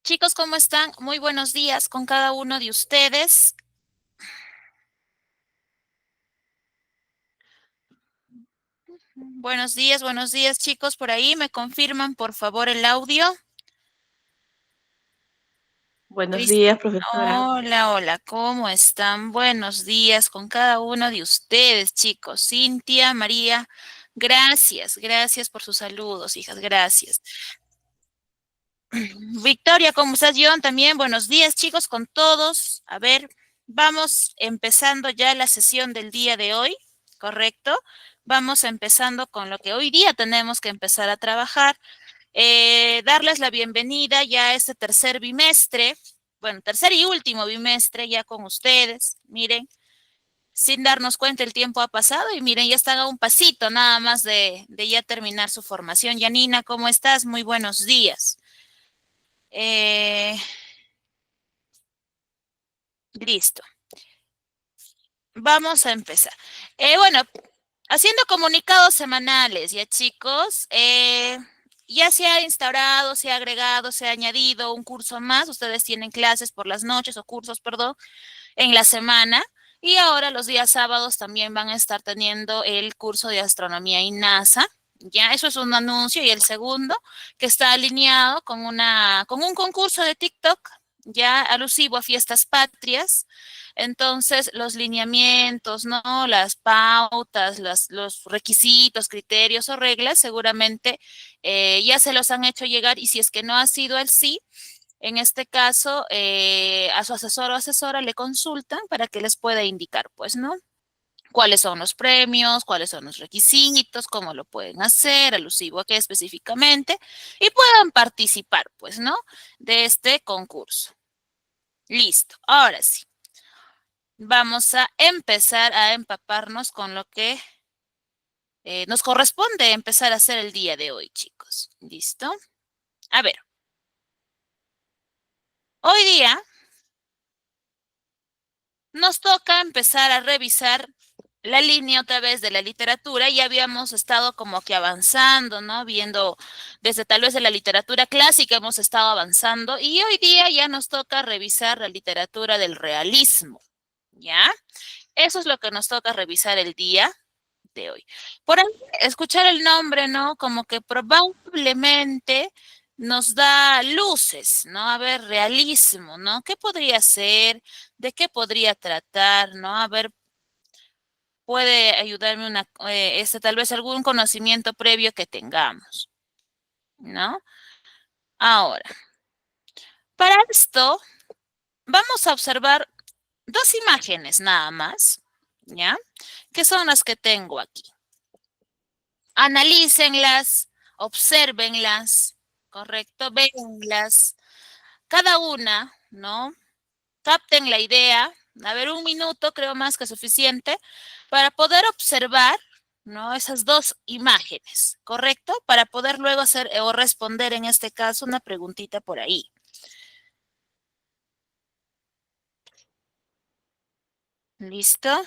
Chicos, ¿cómo están? Muy buenos días con cada uno de ustedes. Buenos días, chicos. Por ahí me confirman, por favor, el audio. Buenos Cris- días, profesora. Hola, hola, ¿cómo están? Buenos días con cada uno de ustedes, chicos. Cintia, María, gracias por sus saludos, hijas, gracias. Victoria, ¿cómo estás, John? También buenos días, chicos, con todos. A ver, vamos empezando ya la sesión del día de hoy, ¿correcto? Vamos empezando con lo que hoy día tenemos que empezar a trabajar. Darles la bienvenida ya a este tercer bimestre, bueno, tercer y último bimestre ya con ustedes. Miren, sin darnos cuenta el tiempo ha pasado y miren, ya están a un pasito nada más de ya terminar su formación. Yanina, ¿cómo estás? Muy buenos días. Eh, Listo. Vamos a empezar. Bueno, haciendo comunicados semanales, ya chicos, ya se ha instaurado, se ha agregado, se ha añadido un curso más. Ustedes tienen clases por las noches o cursos, perdón, en la semana. Y ahora los días sábados también van a estar teniendo el curso de astronomía y NASA. Ya, eso es un anuncio. Y el segundo, que está alineado con un concurso de TikTok, ya alusivo a fiestas patrias. Entonces, los lineamientos, ¿no? Las pautas, los requisitos, criterios o reglas, seguramente ya se los han hecho llegar y si es que no ha sido el sí, en este caso, a su asesor o asesora le consultan para que les pueda indicar, pues, ¿no? Cuáles son los premios, cuáles son los requisitos, cómo lo pueden hacer, alusivo a qué específicamente, y puedan participar, pues, ¿no? De este concurso. Listo, ahora sí. Vamos a empezar a empaparnos con lo que nos corresponde empezar a hacer el día de hoy, chicos. ¿Listo? A ver, hoy día nos toca empezar a revisar la línea otra vez de la literatura. Ya habíamos estado como que avanzando, ¿no? Viendo desde tal vez de la literatura clásica hemos estado avanzando y hoy día ya nos toca revisar la literatura del realismo, ¿ya? Eso es lo que nos toca revisar el día de hoy. Por ahí, escuchar el nombre, ¿no? Como que probablemente nos da luces, ¿no? A ver, realismo, ¿no? ¿Qué podría ser? ¿De qué podría tratar? ¿No? A ver, puede ayudarme tal vez algún conocimiento previo que tengamos, ¿no? Ahora, para esto, vamos a observar dos imágenes nada más, ¿ya? Que son las que tengo aquí. Analícenlas, obsérvenlas, ¿correcto? Véanlas, cada una, ¿no? Capten la idea. A ver, un minuto creo más que suficiente para poder observar, ¿no? Esas dos imágenes, ¿correcto? Para poder luego hacer o responder en este caso una preguntita por ahí. ¿Listo?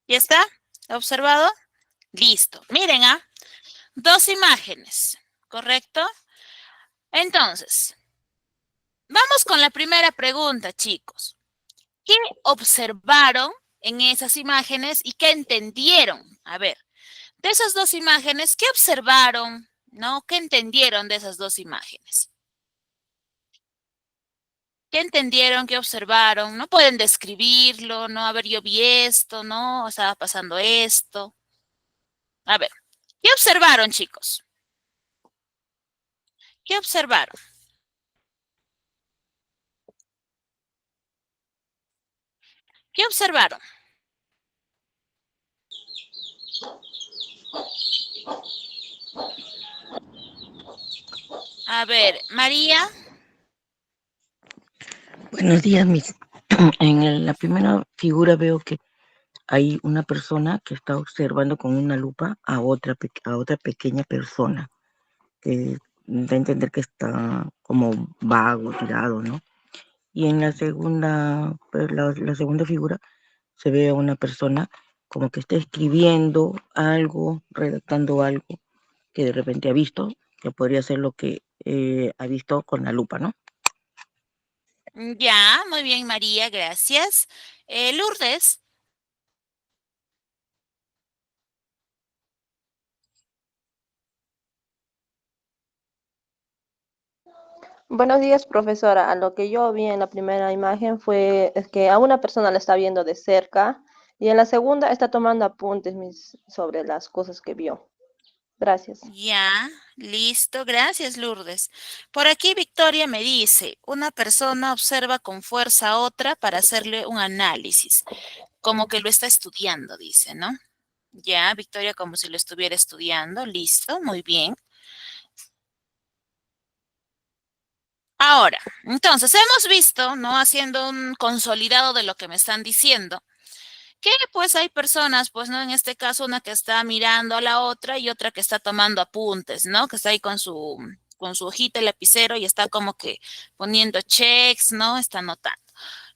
¿Ya está? ¿Observado? Listo. Miren, dos imágenes, ¿correcto? Entonces, vamos con la primera pregunta, chicos. ¿Qué observaron en esas imágenes y qué entendieron? A ver, de esas dos imágenes, ¿qué observaron? ¿No? ¿Qué entendieron de esas dos imágenes? ¿Qué entendieron? ¿Qué observaron? No pueden describirlo, ¿no? A ver, yo vi esto, ¿no? Estaba pasando esto. A ver, ¿qué observaron, chicos? ¿Qué observaron? ¿Qué observaron? A ver, María, Buenos días, mis. La primera figura veo que hay una persona que está observando con una lupa a otra pequeña persona. Que da a entender que está como vago, tirado, ¿no? Y en la segunda, pues, la segunda figura se ve a una persona como que está escribiendo algo, redactando algo que de repente ha visto, que podría ser lo que ha visto con la lupa, ¿no? Ya, muy bien, María, gracias. Lourdes, Buenos días, profesora. A lo que yo vi en la primera imagen fue es que a una persona la está viendo de cerca y en la segunda está tomando apuntes sobre las cosas que vio. Gracias. ya, listo, gracias, Lourdes. Por aquí Victoria me dice, una persona observa con fuerza a otra para hacerle un análisis, como que lo está estudiando, dice, ¿no? Ya, Victoria, como si lo estuviera estudiando, listo, muy bien. Ahora, entonces hemos visto, ¿no? Haciendo un consolidado de lo que me están diciendo, que pues hay personas, pues, ¿no? En este caso, una que está mirando a la otra y otra que está tomando apuntes, ¿no? Que está ahí con su hojita y lapicero y está como que poniendo checks, ¿no? Está anotando.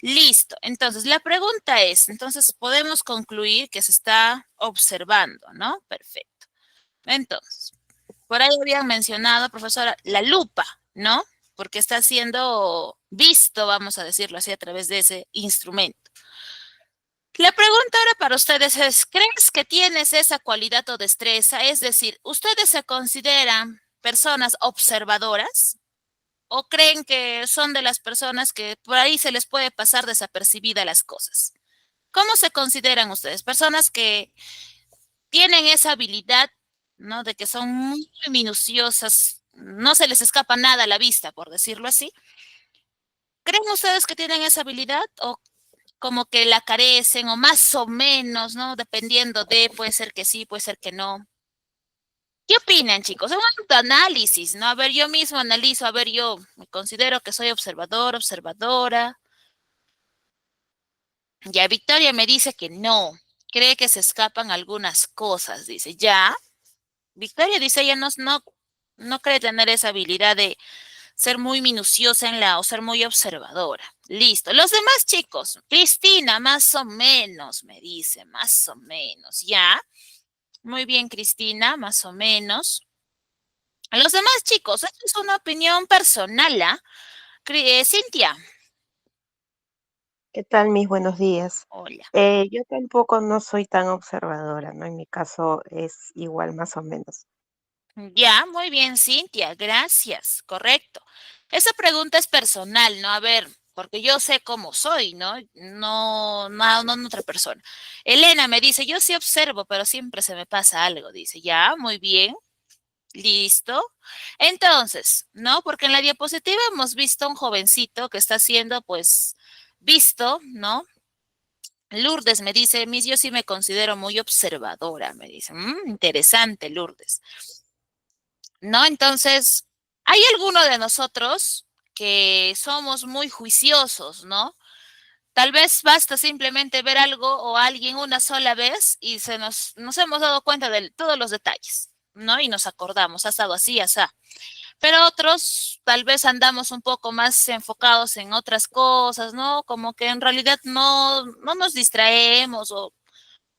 Listo. Entonces, la pregunta es, entonces podemos concluir que se está observando, ¿no? Perfecto. Entonces, por ahí habían mencionado, profesora, la lupa, ¿no? Porque está siendo visto, vamos a decirlo así, a través de ese instrumento. La pregunta ahora para ustedes es, ¿crees que tienes esa cualidad o destreza? Es decir, ¿ustedes se consideran personas observadoras o creen que son de las personas que por ahí se les puede pasar desapercibida las cosas? ¿Cómo se consideran ustedes? Personas que tienen esa habilidad, ¿no? De que son muy minuciosas, no se les escapa nada a la vista, por decirlo así. ¿Creen ustedes que tienen esa habilidad o como que la carecen o más o menos, ¿no? Dependiendo de, puede ser que sí, puede ser que no. ¿Qué opinan, chicos? Es un autoanálisis, ¿no? A ver, yo mismo analizo, a ver, yo me considero que soy observador, observadora. Ya Victoria me dice que no, cree que se escapan algunas cosas, dice, ya. Victoria dice, ella no cree tener esa habilidad de ser muy minuciosa en la o ser muy observadora. Listo. Los demás chicos, Cristina, más o menos, me dice, más o menos, ya. Muy bien, Cristina, más o menos. Los demás chicos, esto es una opinión personal, ¿ah? Cintia, ¿Qué tal, mis buenos días? hola. Yo tampoco no soy tan observadora, ¿no? En mi caso es igual más o menos. Ya, muy bien, Cintia, gracias, correcto. Esa pregunta es personal, ¿no? A ver, porque yo sé cómo soy, ¿no? No otra persona. Elena me dice, yo sí observo, pero siempre se me pasa algo, dice, ya, muy bien, listo. Entonces, ¿no? Porque en la diapositiva hemos visto un jovencito que está siendo, pues, visto, ¿no? Lourdes me dice, Miss, yo sí me considero muy observadora, me dice. Interesante, Lourdes. ¿No? Entonces, hay alguno de nosotros que somos muy juiciosos, ¿no? Tal vez basta simplemente ver algo o a alguien una sola vez y nos hemos dado cuenta de todos los detalles, ¿no? Y nos acordamos, ha estado así, así. Pero otros tal vez andamos un poco más enfocados en otras cosas, ¿no? Como que en realidad no nos distraemos o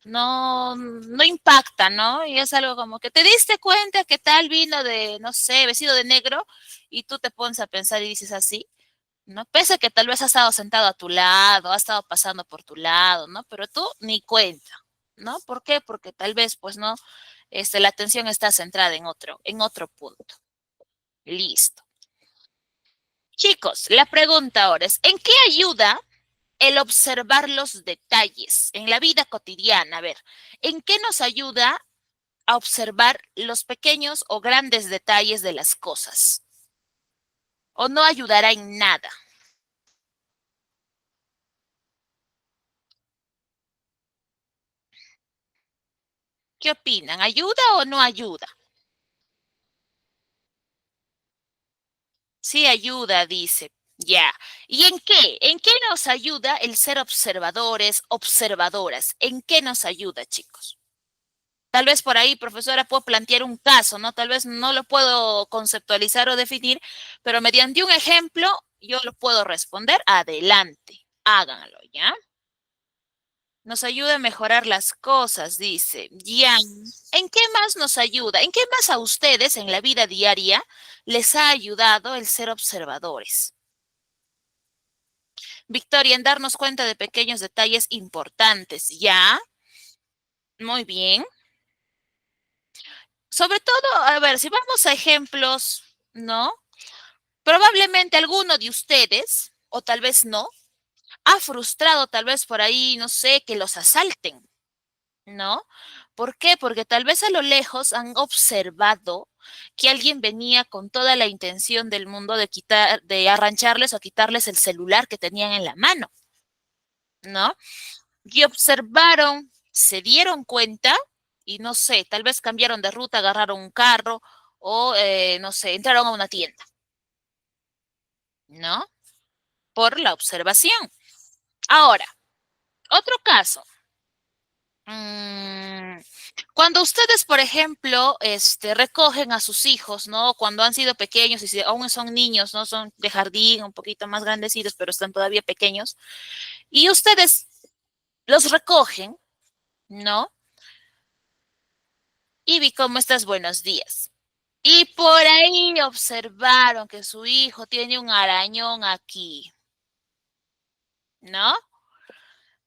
no impacta, ¿no? Y es algo como que te diste cuenta que tal vino de, no sé, vestido de negro y tú te pones a pensar y dices así, ¿no? Pese a que tal vez ha estado sentado a tu lado, ha estado pasando por tu lado, ¿no? Pero tú ni cuenta, ¿no? ¿Por qué? Porque tal vez, pues, no, la atención está centrada en otro punto. Listo. Chicos, la pregunta ahora es, ¿en qué ayuda el observar los detalles en la vida cotidiana? A ver, ¿en qué nos ayuda a observar los pequeños o grandes detalles de las cosas? ¿O no ayudará en nada? ¿Qué opinan? ¿Ayuda o no ayuda? Sí, ayuda, dice. Ya. ¿Y en qué? ¿En qué nos ayuda el ser observadores, observadoras? ¿En qué nos ayuda, chicos? Tal vez por ahí, profesora, puedo plantear un caso, ¿no? Tal vez no lo puedo conceptualizar o definir, pero mediante un ejemplo yo lo puedo responder. Adelante, háganlo, ¿ya? Nos ayuda a mejorar las cosas, dice. Ya. ¿En qué más nos ayuda? ¿En qué más a ustedes en la vida diaria les ha ayudado el ser observadores? Victoria, en darnos cuenta de pequeños detalles importantes. Ya. Muy bien. Sobre todo, a ver, si vamos a ejemplos, ¿no? Probablemente alguno de ustedes, o tal vez no, ha frustrado tal vez por ahí, no sé, que los asalten, ¿no? ¿Por qué? Porque tal vez a lo lejos han observado que alguien venía con toda la intención del mundo de quitar, de arrancharles o quitarles el celular que tenían en la mano, ¿no? Y observaron, se dieron cuenta y no sé, tal vez cambiaron de ruta, agarraron un carro o, no sé, entraron a una tienda, ¿no? Por la observación. Ahora, otro caso. Mm, Cuando ustedes, por ejemplo, recogen a sus hijos, ¿no? Cuando han sido pequeños y si aún son niños, ¿no? Son de jardín, un poquito más grandecitos, pero están todavía pequeños, y ustedes los recogen, ¿no? Y vi cómo estás, buenos días. Y por ahí observaron que su hijo tiene un arañón aquí, ¿no?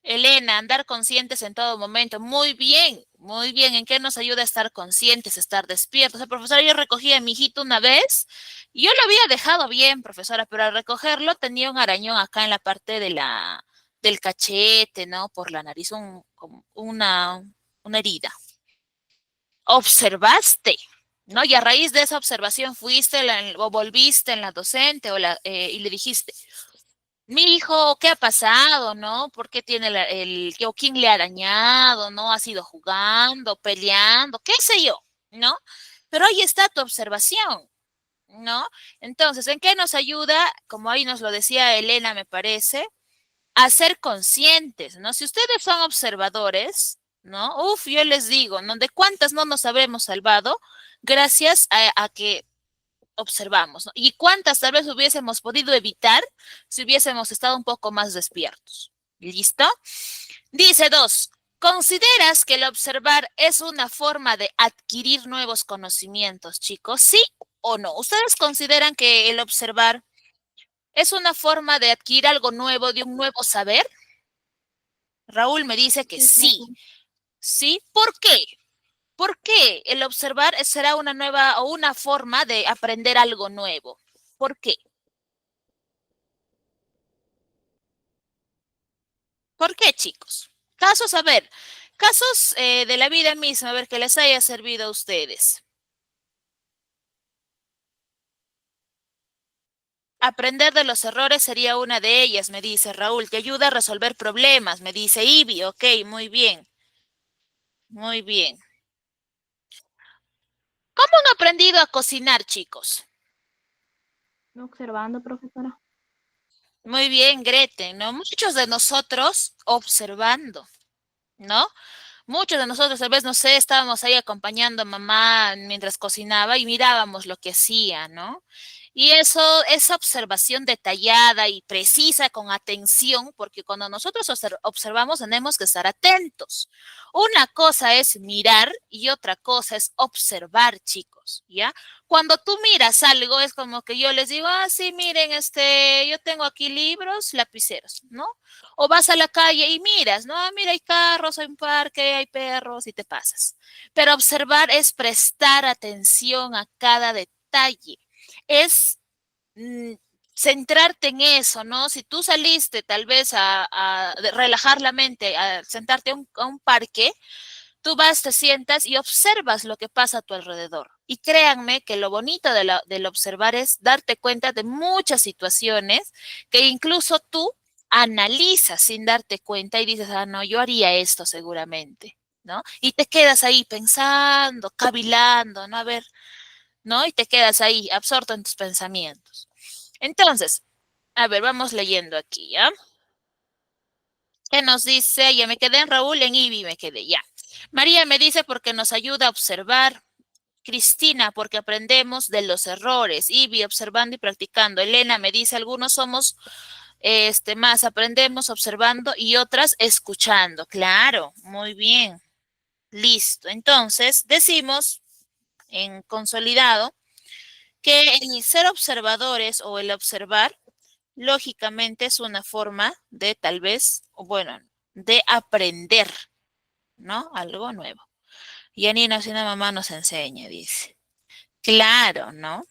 Elena, andar conscientes en todo momento. Muy bien, muy bien. ¿En qué nos ayuda a estar conscientes, estar despiertos? O profesora, yo recogí a mi hijito una vez y yo lo había dejado bien, profesora, pero al recogerlo tenía un arañón acá en la parte de del cachete, ¿no? Por la nariz, como una herida. Observaste, ¿no? Y a raíz de esa observación fuiste o volviste en la docente y le dijiste, mi hijo, ¿qué ha pasado, no? ¿Por qué tiene o quién le ha dañado, no? ¿Ha sido jugando, peleando, qué sé yo, no? Pero ahí está tu observación, ¿no? Entonces, ¿en qué nos ayuda? Como ahí nos lo decía Elena, me parece, a ser conscientes, ¿no? Si ustedes son observadores, ¿no? Uf, yo les digo, ¿no? ¿De cuántas no nos habremos salvado gracias a que observamos, ¿no? Y cuántas tal vez hubiésemos podido evitar si hubiésemos estado un poco más despiertos. ¿Listo? Dice 2. ¿Consideras que el observar es una forma de adquirir nuevos conocimientos, chicos? ¿Sí o no? ¿Ustedes consideran que el observar es una forma de adquirir algo nuevo, de un nuevo saber? Raúl me dice que Sí, sí. profe. ¿Sí? ¿Por qué? ¿Por qué el observar será una nueva o una forma de aprender algo nuevo? ¿Por qué? ¿Por qué, chicos? Casos, a ver, casos de la vida misma, a ver, que les haya servido a ustedes. Aprender de los errores sería una de ellas, me dice Raúl, que ayuda a resolver problemas, me dice Ivy. Ok, muy bien, muy bien. ¿Cómo han aprendido a cocinar, chicos? Observando, profesora. Muy bien, Grete, ¿no? Muchos de nosotros observando, ¿no? Muchos de nosotros, tal vez, no sé, estábamos ahí acompañando a mamá mientras cocinaba y mirábamos lo que hacía, ¿no? Y eso, esa observación detallada y precisa con atención, porque cuando nosotros observamos tenemos que estar atentos. Una cosa es mirar y otra cosa es observar, chicos, ¿ya? Cuando tú miras algo es como que yo les digo, ah, sí, miren, yo tengo aquí libros, lapiceros, ¿no? O vas a la calle y miras, ¿no? Ah, mira, hay carros, hay un parque, hay perros y te pasas. Pero observar es prestar atención a cada detalle. Es mm, centrarte en eso, ¿no? Si tú saliste tal vez a relajar la mente, a sentarte a un parque, tú vas, te sientas y observas lo que pasa a tu alrededor. Y créanme que lo bonito del observar es darte cuenta de muchas situaciones que incluso tú analizas sin darte cuenta y dices, ah, no, yo haría esto seguramente, ¿no? Y te quedas ahí pensando, cavilando, ¿no? A ver, ¿no? Y te quedas ahí absorto en tus pensamientos. Entonces, a ver, vamos leyendo aquí, ¿ya? ¿Qué nos dice? Ya me quedé en Raúl, en Ivy me quedé, ya. María me dice porque nos ayuda a observar. Cristina, porque aprendemos de los errores. Ivy, observando y practicando. Elena me dice, algunos somos más, aprendemos observando y otras escuchando. Claro, muy bien. Listo. Entonces, decimos en consolidado que el ser observadores o el observar, lógicamente es una forma de tal vez, o bueno, de aprender, ¿no? Algo nuevo. Yanina, si una mamá nos enseña, dice. Claro, ¿no?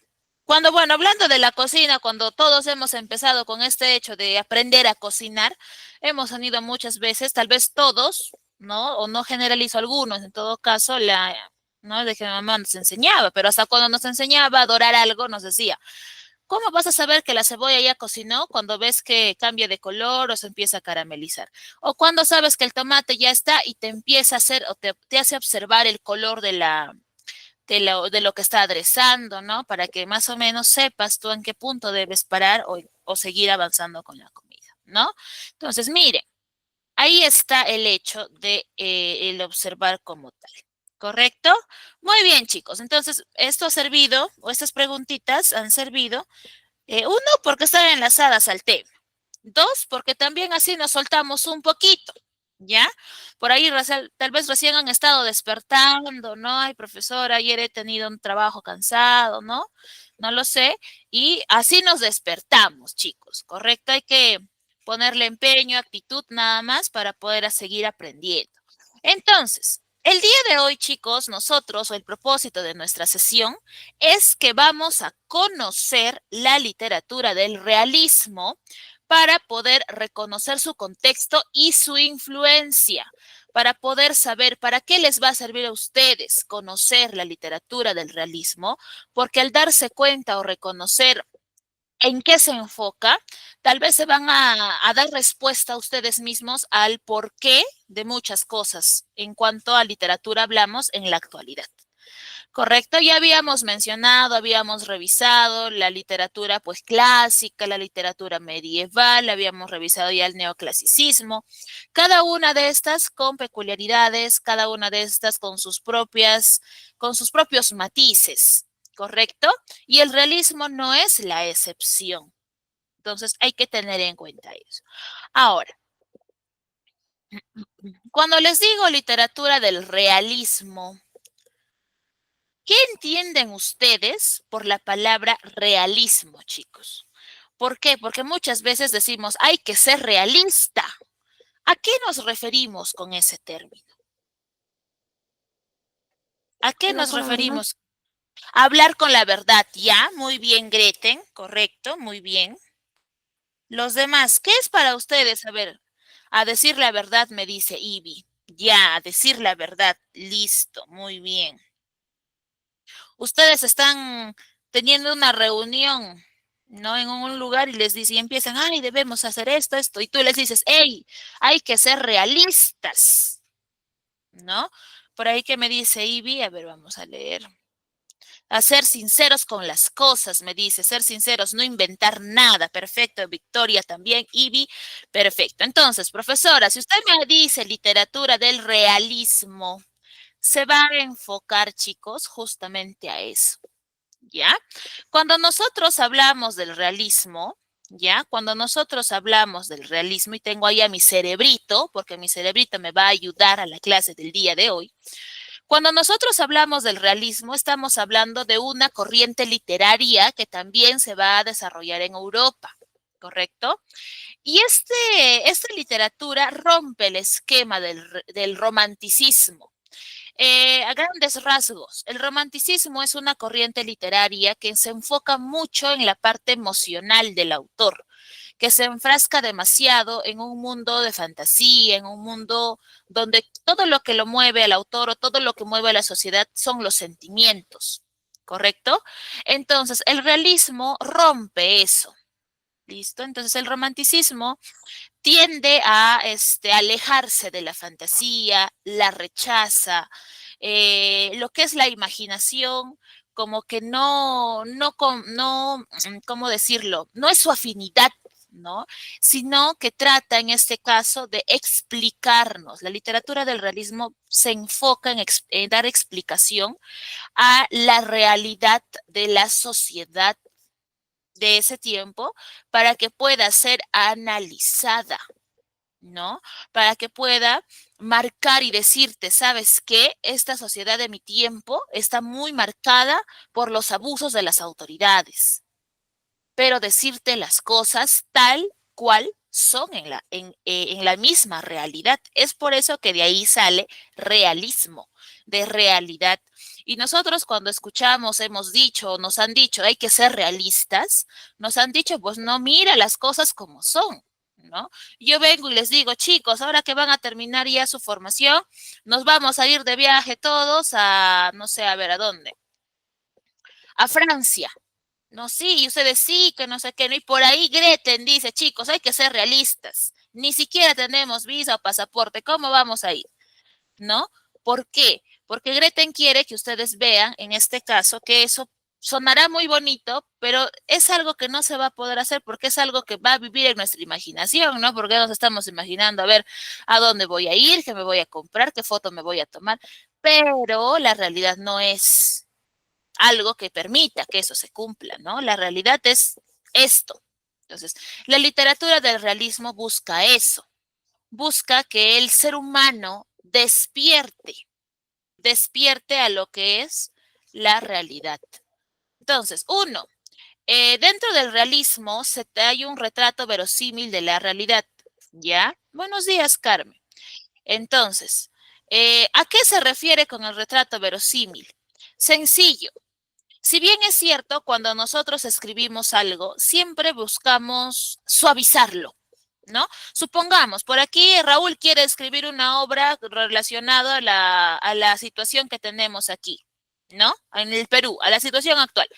Cuando, bueno, hablando de la cocina, cuando todos hemos empezado con este hecho de aprender a cocinar, hemos tenido muchas veces, tal vez todos, ¿no? O no generalizo algunos, en todo caso, ¿no? De que mi mamá nos enseñaba, pero hasta cuando nos enseñaba a adorar algo, nos decía, ¿cómo vas a saber que la cebolla ya cocinó cuando ves que cambia de color o se empieza a caramelizar? O cuando sabes que el tomate ya está y te empieza a hacer o te hace observar el color de lo que está aderezando, ¿no? Para que más o menos sepas tú en qué punto debes parar o seguir avanzando con la comida, ¿no? Entonces, mire, ahí está el hecho de el observar como tal. ¿Correcto? Muy bien, chicos. Entonces, esto ha servido, o estas preguntitas han servido, uno, porque están enlazadas al tema. Dos, porque también así nos soltamos un poquito, ¿ya? Por ahí tal vez recién han estado despertando, ¿no? Ay, profesora, ayer he tenido un trabajo cansado, ¿no? No lo sé. Y así nos despertamos, chicos, ¿correcto? Hay que ponerle empeño, actitud nada más para poder seguir aprendiendo. Entonces, el día de hoy, chicos, nosotros, o el propósito de nuestra sesión, es que vamos a conocer la literatura del realismo para poder reconocer su contexto y su influencia, para poder saber para qué les va a servir a ustedes conocer la literatura del realismo, porque al darse cuenta o reconocer en qué se enfoca, tal vez se van a dar respuesta a ustedes mismos al porqué de muchas cosas en cuanto a literatura hablamos en la actualidad. Correcto, ya habíamos mencionado, habíamos revisado la literatura pues clásica, la literatura medieval, habíamos revisado ya el neoclasicismo, cada una de estas con peculiaridades, cada una de estas con sus propios matices, ¿correcto? Y el realismo no es la excepción. Entonces hay que tener en cuenta eso. Ahora, cuando les digo literatura del realismo, ¿qué entienden ustedes por la palabra realismo, chicos? ¿Por qué? Porque muchas veces decimos, hay que ser realista. ¿A qué nos referimos con ese término? ¿A qué No, nos con la verdad. referimos? Hablar con la verdad, ya, muy bien, Greten, correcto, muy bien. Los demás, ¿qué es para ustedes? A ver, a decir la verdad, me dice Ivy. Ya, a decir la verdad, listo, muy bien. Ustedes están teniendo una reunión, ¿no? En un lugar y les dicen, y empiezan, ay, debemos hacer esto, esto, y tú les dices, hey, hay que ser realistas, ¿no? Por ahí que me dice Ivy, a ver, vamos a leer. A ser sinceros con las cosas, me dice, ser sinceros, no inventar nada. Perfecto, Victoria también, Ivy, perfecto. Entonces, profesora, si usted me dice literatura del realismo, se va a enfocar, chicos, justamente a eso. ¿Ya? Cuando nosotros hablamos del realismo, ¿ya? Cuando nosotros hablamos del realismo, y tengo ahí a mi cerebrito, porque mi cerebrito me va a ayudar a la clase del día de hoy, cuando nosotros hablamos del realismo, estamos hablando de una corriente literaria que también se va a desarrollar en Europa, ¿correcto? Y esta literatura rompe el esquema del romanticismo. A grandes rasgos, el romanticismo es una corriente literaria que se enfoca mucho en la parte emocional del autor, que se enfrasca demasiado en un mundo de fantasía, en un mundo donde todo lo que lo mueve al autor o todo lo que mueve a la sociedad son los sentimientos, ¿correcto? Entonces, el realismo rompe eso. ¿Listo? Entonces el romanticismo tiende a alejarse de la fantasía, la rechaza, lo que es la imaginación, como que no, ¿cómo decirlo? No es su afinidad, ¿no? Sino que trata en este caso de explicarnos. La literatura del realismo se enfoca en dar explicación a la realidad de la sociedad de ese tiempo para que pueda ser analizada, ¿no? Para que pueda marcar y decirte, ¿sabes qué? Esta sociedad de mi tiempo está muy marcada por los abusos de las autoridades, pero decirte las cosas tal cual son en la misma realidad. Es por eso que de ahí sale realismo, de realidad. Y nosotros cuando escuchamos, hemos dicho, nos han dicho, hay que ser realistas, nos han dicho, pues no, mira las cosas como son, ¿no? Yo vengo y les digo, chicos, ahora que van a terminar ya su formación, nos vamos a ir de viaje todos a, no sé, a ver a dónde, a Francia. No, sí, y ustedes sí, que no sé qué, ¿no? Y por ahí Greten dice, chicos, hay que ser realistas. Ni siquiera tenemos visa o pasaporte, ¿cómo vamos a ir? ¿No? ¿Por qué? Porque Greten quiere que ustedes vean, en este caso, que eso sonará muy bonito, pero es algo que no se va a poder hacer porque es algo que va a vivir en nuestra imaginación, ¿no? Porque nos estamos imaginando a ver a dónde voy a ir, qué me voy a comprar, qué foto me voy a tomar, pero la realidad no es algo que permita que eso se cumpla, ¿no? La realidad es esto. Entonces, la literatura del realismo busca eso, busca que el ser humano despierte a lo que es la realidad. Entonces, uno, dentro del realismo hay un retrato verosímil de la realidad, ¿ya? Buenos días, Carmen. Entonces, ¿a qué se refiere con el retrato verosímil? Sencillo. Si bien es cierto, cuando nosotros escribimos algo, siempre buscamos suavizarlo, ¿no? Supongamos, por aquí Raúl quiere escribir una obra relacionada a la situación que tenemos aquí, ¿no? En el Perú, a la situación actual,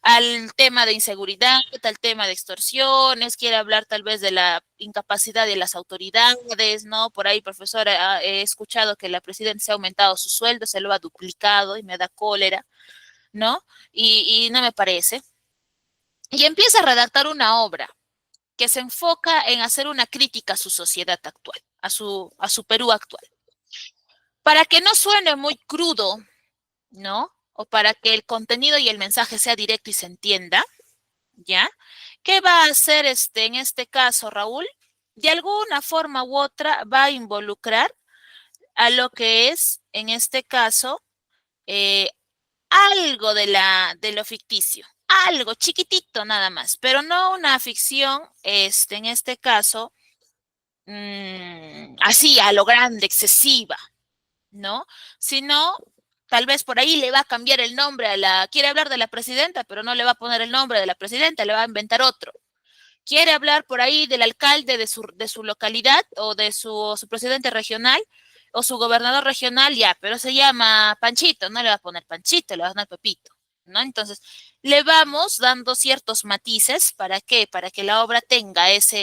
al tema de inseguridad, al tema de extorsiones, quiere hablar tal vez de la incapacidad de las autoridades, ¿no? Por ahí, profesora, he escuchado que la presidenta se ha aumentado su sueldo, se lo ha duplicado y me da cólera, ¿no? Y no me parece. Y empieza a redactar una obra que se enfoca en hacer una crítica a su sociedad actual, a su Perú actual. Para que no suene muy crudo, ¿no? O para que el contenido y el mensaje sea directo y se entienda, ¿ya? ¿Qué va a hacer en este caso, Raúl? De alguna forma u otra va a involucrar a lo que es, en este caso, eh, algo de lo ficticio, algo chiquitito nada más, pero no una ficción, en este caso, así a lo grande, excesiva, ¿no? Sino, tal vez por ahí le va a cambiar el nombre quiere hablar de la presidenta, pero no le va a poner el nombre de la presidenta, le va a inventar otro. Quiere hablar por ahí del alcalde de su localidad o de su presidente regional o su gobernador regional, ya, pero se llama Panchito, no le va a poner Panchito, le va a poner Pepito, ¿no? Entonces, le vamos dando ciertos matices, ¿para qué? Para que la obra tenga eso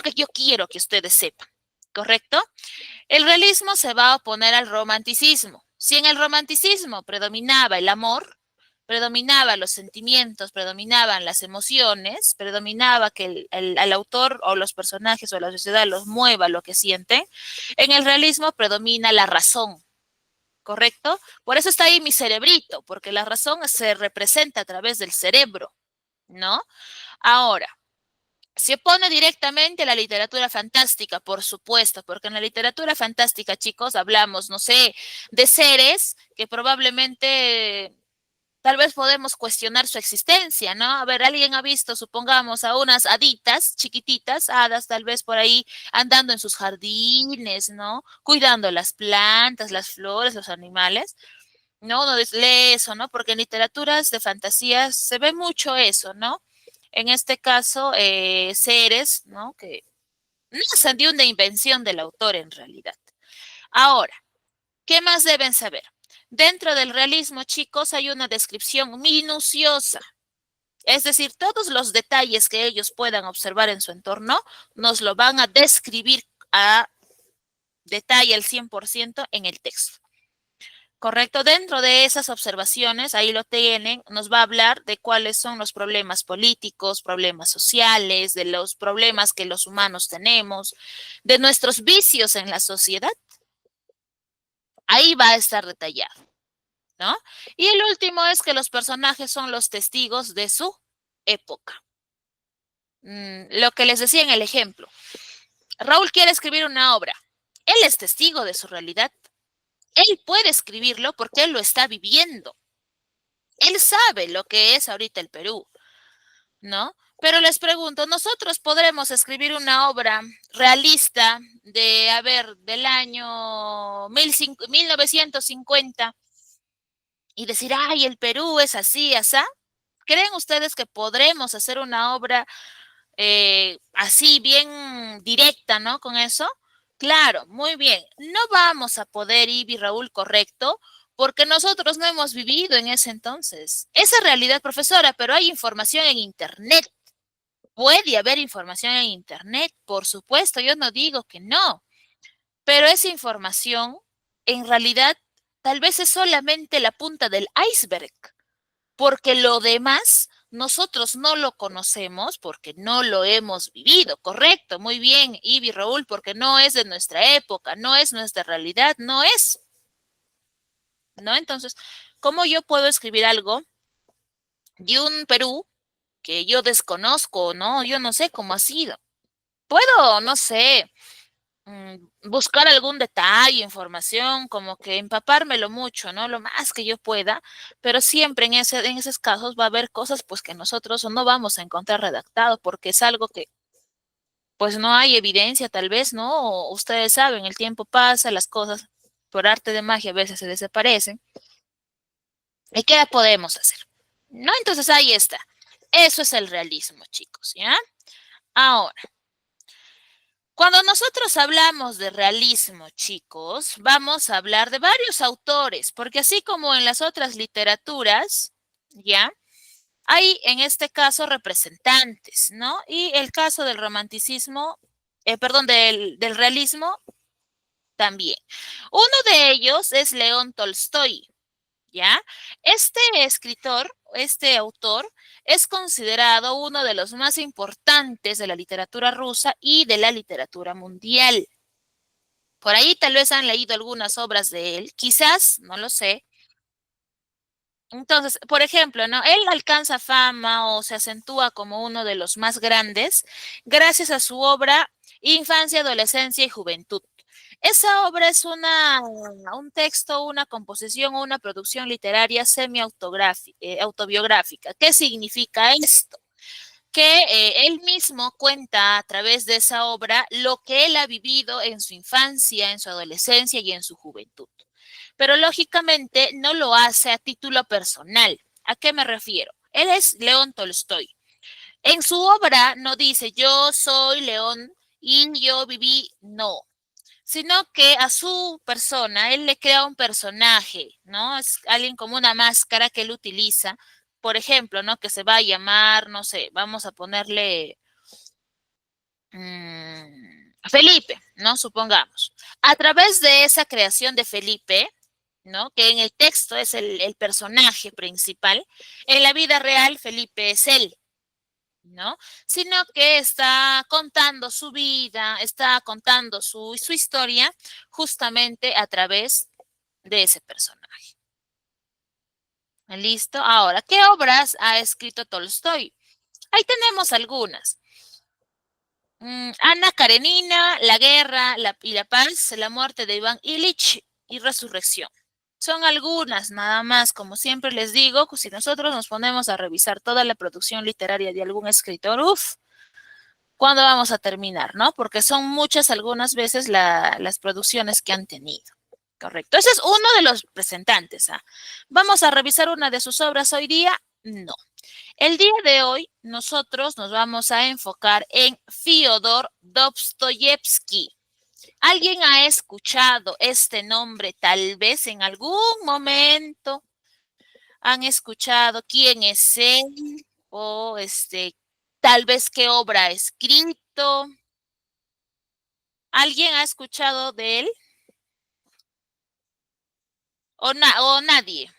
que yo quiero que ustedes sepan, ¿correcto? El realismo se va a oponer al romanticismo. Si en el romanticismo predominaba el amor, predominaban los sentimientos, predominaban las emociones, predominaba que el autor o los personajes o la sociedad los mueva lo que sienten, en el realismo predomina la razón, ¿correcto? Por eso está ahí mi cerebrito, porque la razón se representa a través del cerebro, ¿no? Ahora, se opone directamente a la literatura fantástica, por supuesto, porque en la literatura fantástica, chicos, hablamos, no sé, de seres que probablemente tal vez podemos cuestionar su existencia, ¿no? A ver, alguien ha visto, supongamos, a unas haditas chiquititas, hadas tal vez por ahí andando en sus jardines, ¿no? Cuidando las plantas, las flores, los animales. No, no lee eso, ¿no? Porque en literaturas de fantasía se ve mucho eso, ¿no? En este caso, seres, ¿no? Que nacen de una invención del autor en realidad. Ahora, ¿qué más deben saber? Dentro del realismo, chicos, hay una descripción minuciosa. Es decir, todos los detalles que ellos puedan observar en su entorno nos lo van a describir a detalle al 100% en el texto. Correcto, dentro de esas observaciones, ahí lo tienen, nos va a hablar de cuáles son los problemas políticos, problemas sociales, de los problemas que los humanos tenemos, de nuestros vicios en la sociedad. Ahí va a estar detallado, ¿no? Y el último es que los personajes son los testigos de su época. Lo que les decía en el ejemplo. Raúl quiere escribir una obra. Él es testigo de su realidad. Él puede escribirlo porque él lo está viviendo. Él sabe lo que es ahorita el Perú, ¿no? Pero les pregunto, ¿nosotros podremos escribir una obra realista de, a ver, del año 1950 y decir, ay, el Perú es así, asá? ¿Creen ustedes que podremos hacer una obra así bien directa, ¿no? Con eso. Claro, muy bien. No vamos a poder, Ivy, Raúl, correcto, porque nosotros no hemos vivido en ese entonces. Esa realidad, profesora, pero hay información en Internet. Puede haber información en Internet, por supuesto, yo no digo que no, pero esa información en realidad tal vez es solamente la punta del iceberg, porque lo demás nosotros no lo conocemos porque no lo hemos vivido, correcto, muy bien, Ivy, Raúl, porque no es de nuestra época, no es nuestra realidad, no es, ¿no? Entonces, ¿cómo yo puedo escribir algo de un Perú que yo desconozco, ¿no? Yo no sé cómo ha sido. Puedo, no sé, buscar algún detalle, información, como que empapármelo mucho, ¿no? Lo más que yo pueda, pero siempre en esos casos va a haber cosas pues que nosotros no vamos a encontrar redactado porque es algo que pues no hay evidencia tal vez, ¿no? O ustedes saben, el tiempo pasa, las cosas por arte de magia a veces se desaparecen. ¿Y qué podemos hacer? ¿No? Entonces ahí está. Eso es el realismo, chicos, ¿ya? Ahora. Cuando nosotros hablamos de realismo, chicos, vamos a hablar de varios autores, porque así como en las otras literaturas, ¿ya? Hay en este caso representantes, ¿no? Y el caso del romanticismo, perdón, del realismo también. Uno de ellos es León Tolstoy, ¿ya? Este escritor, este autor, es considerado uno de los más importantes de la literatura rusa y de la literatura mundial. Por ahí tal vez han leído algunas obras de él, quizás, no lo sé. Entonces, por ejemplo, ¿no? Él alcanza fama o se acentúa como uno de los más grandes gracias a su obra Infancia, Adolescencia y Juventud. Esa obra es un texto, una composición o una producción literaria autobiográfica. ¿Qué significa esto? Que él mismo cuenta a través de esa obra lo que él ha vivido en su infancia, en su adolescencia y en su juventud. Pero lógicamente no lo hace a título personal. ¿A qué me refiero? Él es León Tolstoy. En su obra no dice yo soy León y yo viví, no, sino que a su persona, él le crea un personaje, ¿no? Es alguien como una máscara que él utiliza, por ejemplo, ¿no? Que se va a llamar, no sé, vamos a ponerle Felipe, ¿no? Supongamos. A través de esa creación de Felipe, ¿no? Que en el texto es el personaje principal, en la vida real Felipe es él, ¿no? Sino que está contando su vida, está contando su historia justamente a través de ese personaje. ¿Listo? Ahora, ¿qué obras ha escrito Tolstoy? Ahí tenemos algunas. Ana Karenina, La guerra y la paz, la muerte de Iván Ilich y Resurrección. Son algunas nada más, como siempre les digo, si nosotros nos ponemos a revisar toda la producción literaria de algún escritor, ¿cuándo vamos a terminar, no? Porque son muchas algunas veces las producciones que han tenido. Correcto. Ese es uno de los representantes. ¿Vamos a revisar una de sus obras hoy día? No. El día de hoy nosotros nos vamos a enfocar en Fyodor Dostoyevsky. ¿Alguien ha escuchado este nombre tal vez en algún momento? ¿Han escuchado quién es él? O tal vez qué obra ha escrito. ¿Alguien ha escuchado de él? o nadie,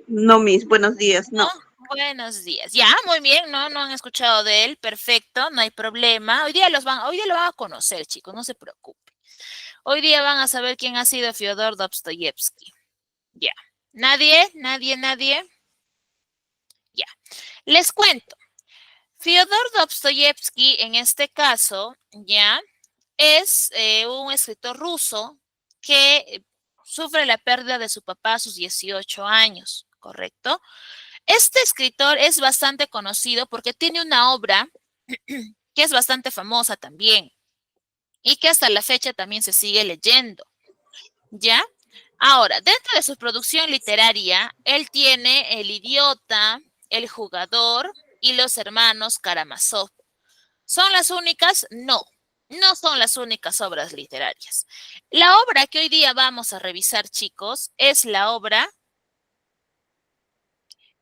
No, Miss, buenos días, ¿no? no. Buenos días. Ya, muy bien, ¿no? No han escuchado de él, perfecto, no hay problema. Hoy día lo van a conocer, chicos, no se preocupen. Hoy día van a saber quién ha sido Fyodor Dostoyevsky. Ya. Nadie. Ya. Les cuento. Fyodor Dostoyevsky, en este caso, ya, es un escritor ruso que sufre la pérdida de su papá a sus 18 años, ¿correcto? Este escritor es bastante conocido porque tiene una obra que es bastante famosa también y que hasta la fecha también se sigue leyendo, ¿ya? Ahora, dentro de su producción literaria, él tiene El idiota, El jugador y Los hermanos Karamazov. ¿Son las únicas? No, no son las únicas obras literarias. La obra que hoy día vamos a revisar, chicos, es la obra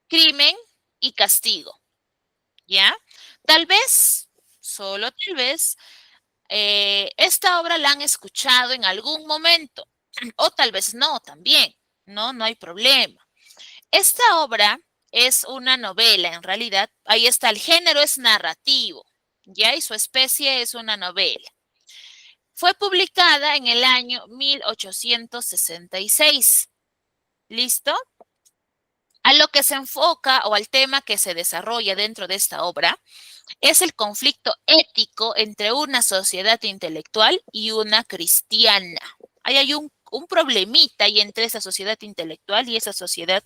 Crimen y Castigo, ¿ya? Tal vez, solo tal vez, esta obra la han escuchado en algún momento, o tal vez no, también, ¿no? No hay problema. Esta obra es una novela, en realidad, ahí está, el género es narrativo, ¿ya? Y su especie es una novela. Fue publicada en el año 1866. ¿Listo? A lo que se enfoca o al tema que se desarrolla dentro de esta obra es el conflicto ético entre una sociedad intelectual y una cristiana. Ahí hay un problemita ahí entre esa sociedad intelectual y esa sociedad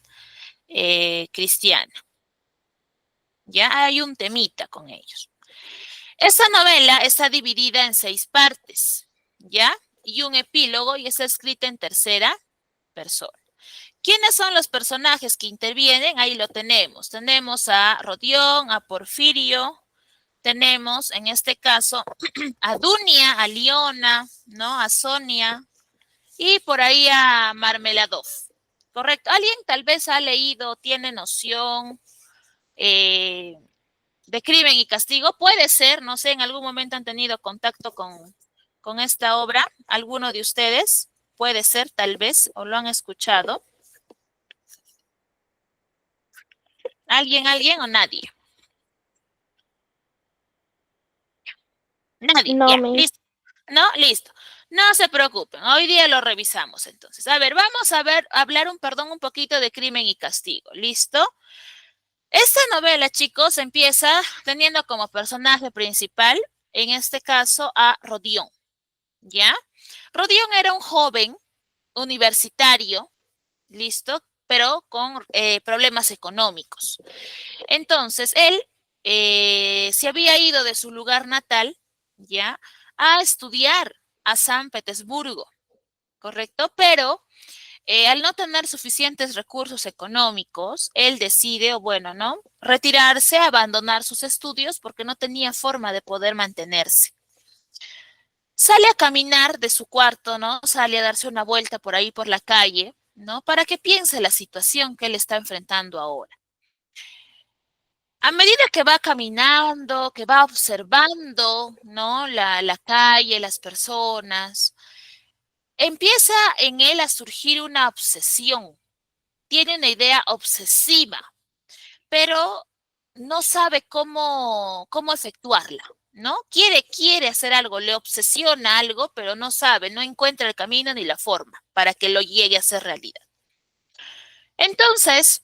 cristiana. Ya hay un temita con ellos. Esta novela está dividida en 6 partes, ¿ya? Y un epílogo y está escrita en tercera persona. ¿Quiénes son los personajes que intervienen? Ahí lo tenemos. Tenemos a Rodión, a Porfirio, tenemos en este caso a Dunia, a Liona, ¿no? A Sonia y por ahí a Marmeladov. ¿Correcto? ¿Alguien tal vez ha leído, tiene noción de Crimen y Castigo? Puede ser, no sé, en algún momento han tenido contacto con esta obra, alguno de ustedes, puede ser, tal vez, o lo han escuchado. ¿Alguien o nadie? Nadie, No, ya, Miss. listo. ¿No? Listo. No se preocupen, hoy día lo revisamos entonces. A ver, vamos a hablar un poquito de Crimen y Castigo. ¿Listo? Esta novela, chicos, empieza teniendo como personaje principal, en este caso, a Rodión, ¿ya? Rodión era un joven universitario, ¿listo? Pero con problemas económicos. Entonces, él se había ido de su lugar natal, ¿ya? A estudiar a San Petersburgo, ¿correcto? Pero al no tener suficientes recursos económicos, él decide, o bueno, ¿no? Retirarse, abandonar sus estudios porque no tenía forma de poder mantenerse. Sale a caminar de su cuarto, ¿no? Sale a darse una vuelta por ahí por la calle, ¿no? Para que piense la situación que él está enfrentando ahora. A medida que va caminando, que va observando, ¿no? La calle, las personas, empieza en él a surgir una obsesión. Tiene una idea obsesiva, pero no sabe cómo efectuarla, ¿no? Quiere hacer algo, le obsesiona algo, pero no sabe, no encuentra el camino ni la forma para que lo llegue a hacer realidad. Entonces,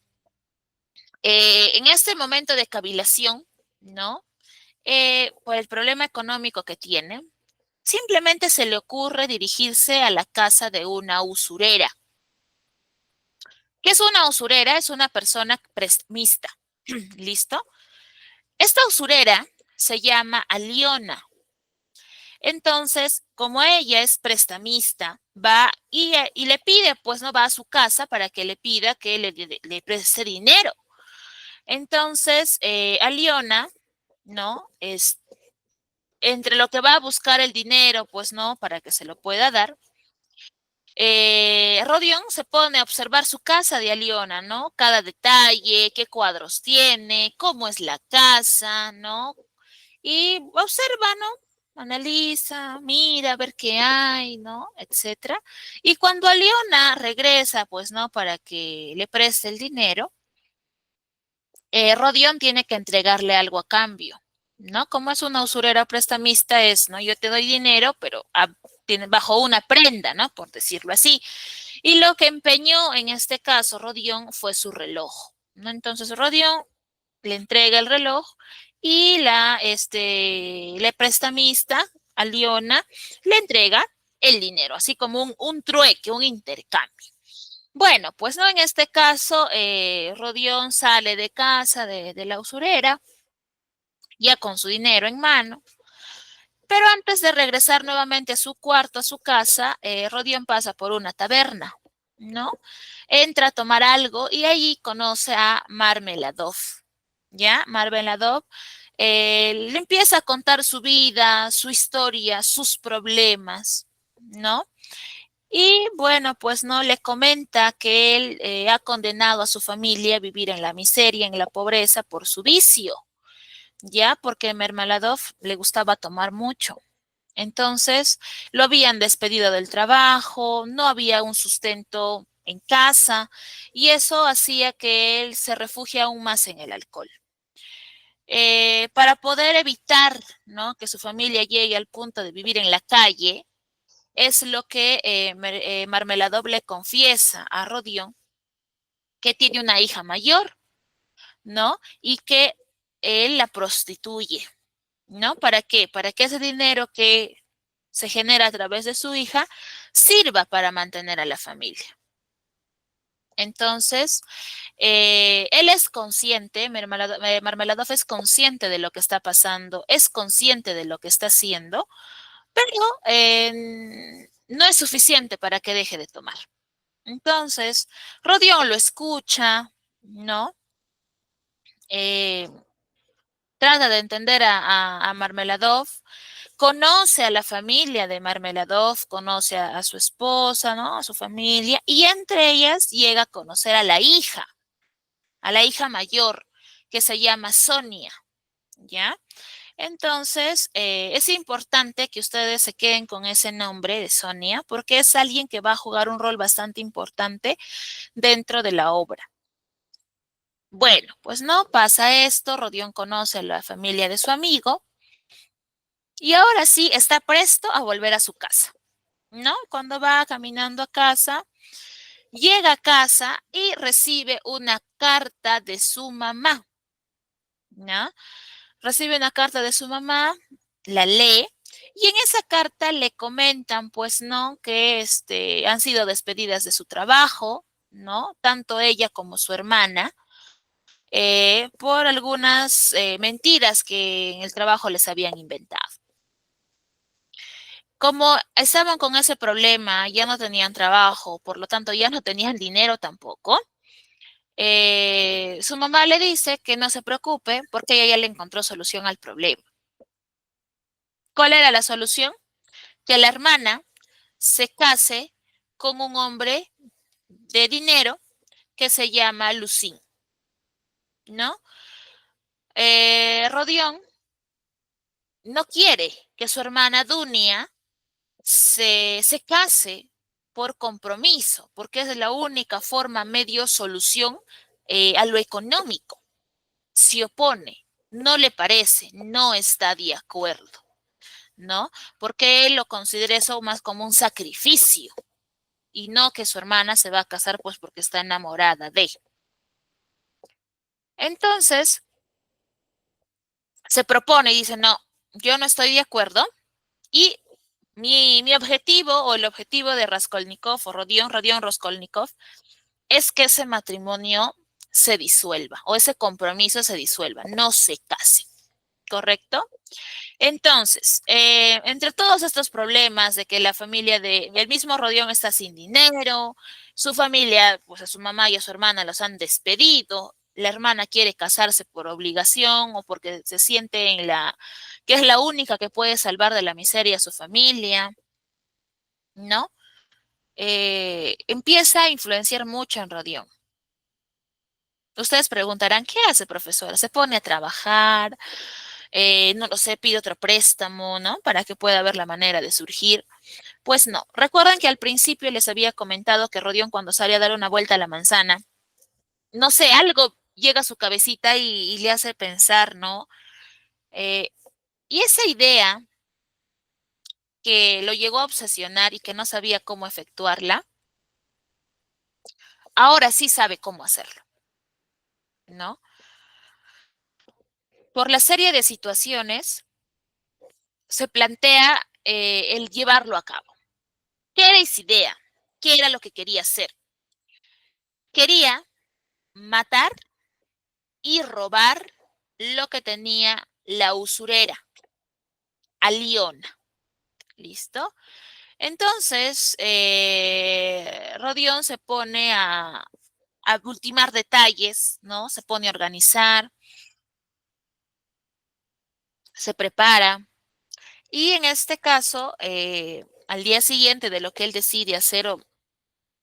en este momento de cavilación, ¿no? Por el problema económico que tiene, simplemente se le ocurre dirigirse a la casa de una usurera. ¿Qué es una usurera? Es una persona prestamista. ¿Listo? Esta usurera se llama Aliona. Entonces, como ella es prestamista, va y le pide, pues no va a su casa para que le pida que le preste dinero. Entonces, Aliona, ¿no? Es entre lo que va a buscar el dinero, pues no, para que se lo pueda dar. Rodion se pone a observar su casa de Aliona, ¿no? Cada detalle, qué cuadros tiene, cómo es la casa, ¿no? Y observa, ¿no? Analiza, mira, a ver qué hay, ¿no? Etcétera. Y cuando Aliona regresa, pues, ¿no? Para que le preste el dinero, Rodión tiene que entregarle algo a cambio, ¿no? Como es una usurera prestamista, es, ¿no? Yo te doy dinero, pero bajo una prenda, ¿no? Por decirlo así. Y lo que empeñó en este caso Rodión fue su reloj, ¿no? Entonces Rodión le entrega el reloj y la prestamista, Aliona, le entrega el dinero, así como un trueque, un intercambio. Bueno, pues no, en este caso, Rodión sale de casa de la usurera, ya con su dinero en mano, pero antes de regresar nuevamente a su cuarto, a su casa, Rodión pasa por una taberna, ¿no? Entra a tomar algo y allí conoce a Marmeladov, ¿ya? Marmeladov le empieza a contar su vida, su historia, sus problemas, ¿no? Y bueno, pues no le comenta que él ha condenado a su familia a vivir en la miseria, en la pobreza por su vicio, ya porque Mermeladov le gustaba tomar mucho. Entonces lo habían despedido del trabajo, no había un sustento en casa y eso hacía que él se refugie aún más en el alcohol. Para poder evitar, ¿no? Que su familia llegue al punto de vivir en la calle, es lo que Marmeladov le confiesa a Rodión, que tiene una hija mayor, ¿no? Y que él la prostituye, ¿no? ¿Para qué? Para que ese dinero que se genera a través de su hija sirva para mantener a la familia. Entonces, él es consciente, Marmeladov es consciente de lo que está pasando, es consciente de lo que está haciendo, pero no es suficiente para que deje de tomar. Entonces, Rodión lo escucha, ¿no? Eh, Trata de entender a Marmeladov, conoce a la familia de Marmeladov, conoce a su esposa, ¿no? A su familia, y entre ellas llega a conocer a la hija mayor, que se llama Sonia, ¿ya? Entonces, es importante que ustedes se queden con ese nombre de Sonia, porque es alguien que va a jugar un rol bastante importante dentro de la obra. Bueno, pues no pasa esto, Rodión conoce a la familia de su amigo y ahora sí está presto a volver a su casa, ¿no? Cuando va caminando a casa, llega a casa y recibe una carta de su mamá, ¿no? Recibe una carta de su mamá, la lee y en esa carta le comentan, pues, ¿no? Que han sido despedidas de su trabajo, ¿no? Tanto ella como su hermana, por algunas mentiras que en el trabajo les habían inventado. Como estaban con ese problema, ya no tenían trabajo, por lo tanto ya no tenían dinero tampoco. Su mamá le dice que no se preocupe porque ella ya le encontró solución al problema. ¿Cuál era la solución? Que la hermana se case con un hombre de dinero que se llama Lucín, ¿no? Rodión no quiere que su hermana Dunia se case por compromiso, porque es la única forma, medio, solución a lo económico. Se opone, no le parece, no está de acuerdo, ¿no? Porque él lo considera eso más como un sacrificio y no que su hermana se va a casar pues porque está enamorada de él. Entonces, se propone y dice, no, yo no estoy de acuerdo y mi objetivo o el objetivo de Raskolnikov o Rodión Raskolnikov es que ese matrimonio se disuelva o ese compromiso se disuelva, no se case, ¿correcto? Entonces, entre todos estos problemas de que la familia del mismo Rodión está sin dinero, su familia, pues a su mamá y a su hermana los han despedido, la hermana quiere casarse por obligación o porque se siente que es la única que puede salvar de la miseria a su familia, ¿no? Empieza a influenciar mucho en Rodión. Ustedes preguntarán, ¿qué hace, profesora? Se pone a trabajar, no lo sé, pide otro préstamo, ¿no? Para que pueda haber la manera de surgir. Pues no. Recuerdan que al principio les había comentado que Rodión cuando sale a dar una vuelta a la manzana, no sé, algo llega a su cabecita y le hace pensar, ¿no? Eh, y esa idea que lo llegó a obsesionar y que no sabía cómo efectuarla, ahora sí sabe cómo hacerlo, ¿no? Por la serie de situaciones se plantea el llevarlo a cabo. ¿Qué era esa idea? ¿Qué era lo que quería hacer? Quería matar y robar lo que tenía la usurera, Aliona. ¿Listo? Entonces, Rodión se pone a ultimar detalles, ¿no? Se pone a organizar, se prepara. Y en este caso, al día siguiente de lo que él decide hacer,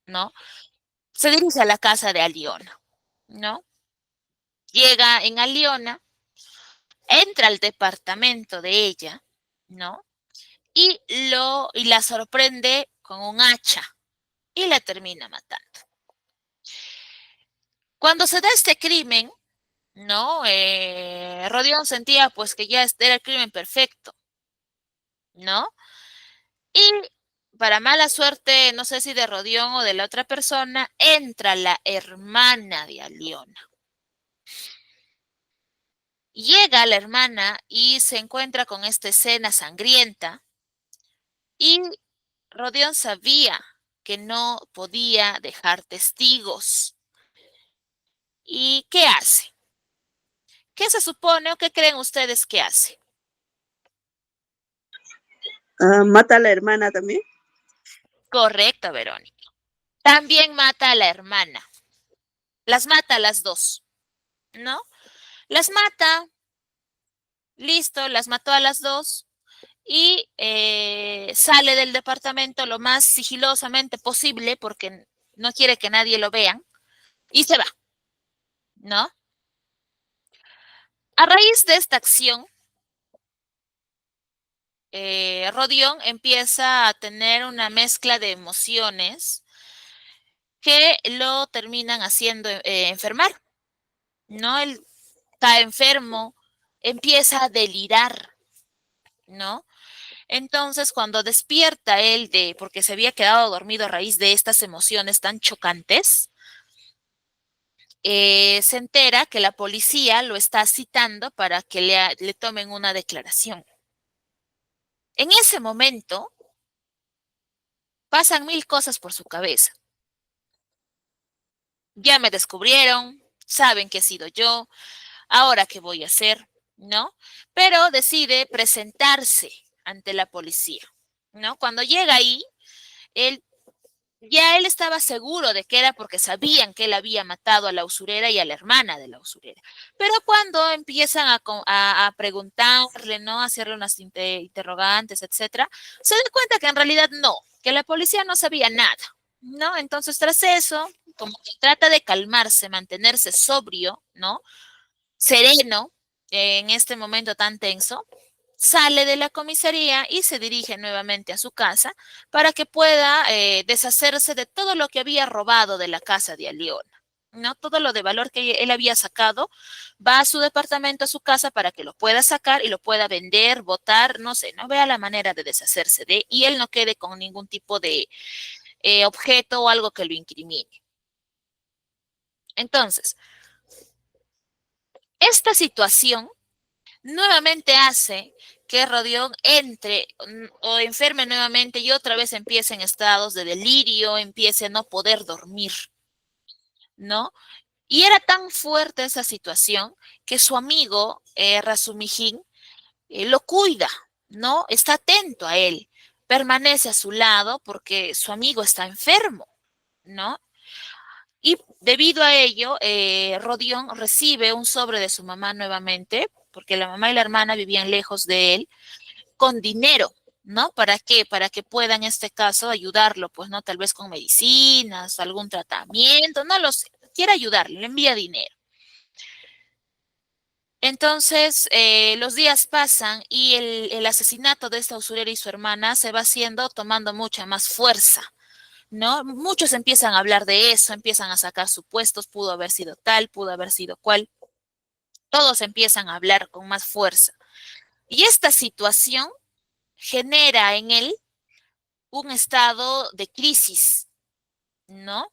¿no? Se dirige a la casa de Aliona, ¿no? Llega en Aliona, entra al departamento de ella, ¿no? Y la sorprende con un hacha y la termina matando. Cuando se da este crimen, ¿no? Rodión sentía pues que ya era el crimen perfecto, ¿no? Y para mala suerte, no sé si de Rodión o de la otra persona, entra la hermana de Aliona. Llega la hermana y se encuentra con esta escena sangrienta y Rodión sabía que no podía dejar testigos. ¿Y qué hace? ¿Qué se supone o qué creen ustedes que hace? Mata a la hermana también. Correcto, Verónica. También mata a la hermana. Las mata a las dos, ¿no? Las mata, listo, las mató a las dos y sale del departamento lo más sigilosamente posible porque no quiere que nadie lo vea y se va, ¿no? A raíz de esta acción, Rodión empieza a tener una mezcla de emociones que lo terminan haciendo enfermar, ¿no? Él está enfermo, empieza a delirar, ¿no? Entonces, cuando despierta él porque se había quedado dormido a raíz de estas emociones tan chocantes, se entera que la policía lo está citando para que le tomen una declaración. En ese momento, pasan mil cosas por su cabeza. Ya me descubrieron, saben que he sido yo, ahora qué voy a hacer, ¿no? Pero decide presentarse ante la policía, ¿no? Cuando llega ahí, él ya él estaba seguro de que era porque sabían que él había matado a la usurera y a la hermana de la usurera. Pero cuando empiezan a preguntarle, ¿no? A hacerle unas interrogantes, etcétera, se da cuenta que en realidad no, que la policía no sabía nada, ¿no? Entonces, tras eso, como que trata de calmarse, mantenerse sobrio, ¿no? Sereno en este momento tan tenso, sale de la comisaría y se dirige nuevamente a su casa para que pueda deshacerse de todo lo que había robado de la casa de Aliona. ¿No? Todo lo de valor que él había sacado, va a su departamento, a su casa, para que lo pueda sacar y lo pueda vender, botar, no sé, no vea la manera de deshacerse de, y él no quede con ningún tipo de objeto o algo que lo incrimine. Entonces, esta situación nuevamente hace que Rodión entre o enferme nuevamente y otra vez empiece en estados de delirio, empiece a no poder dormir, ¿no? Y era tan fuerte esa situación que su amigo, Razumihin, lo cuida, ¿no? Está atento a él, permanece a su lado porque su amigo está enfermo, ¿no? Y debido a ello, Rodión recibe un sobre de su mamá nuevamente, porque la mamá y la hermana vivían lejos de él, con dinero, ¿no? ¿Para qué? Para que pueda en este caso ayudarlo, pues, ¿no? Tal vez con medicinas, algún tratamiento, no lo sé, quiere ayudarle, le envía dinero. Entonces, los días pasan y el asesinato de esta usurera y su hermana se va haciendo, tomando mucha más fuerza, ¿no? Muchos empiezan a hablar de eso, empiezan a sacar supuestos, pudo haber sido tal, pudo haber sido cual. Todos empiezan a hablar con más fuerza. Y esta situación genera en él un estado de crisis, ¿no?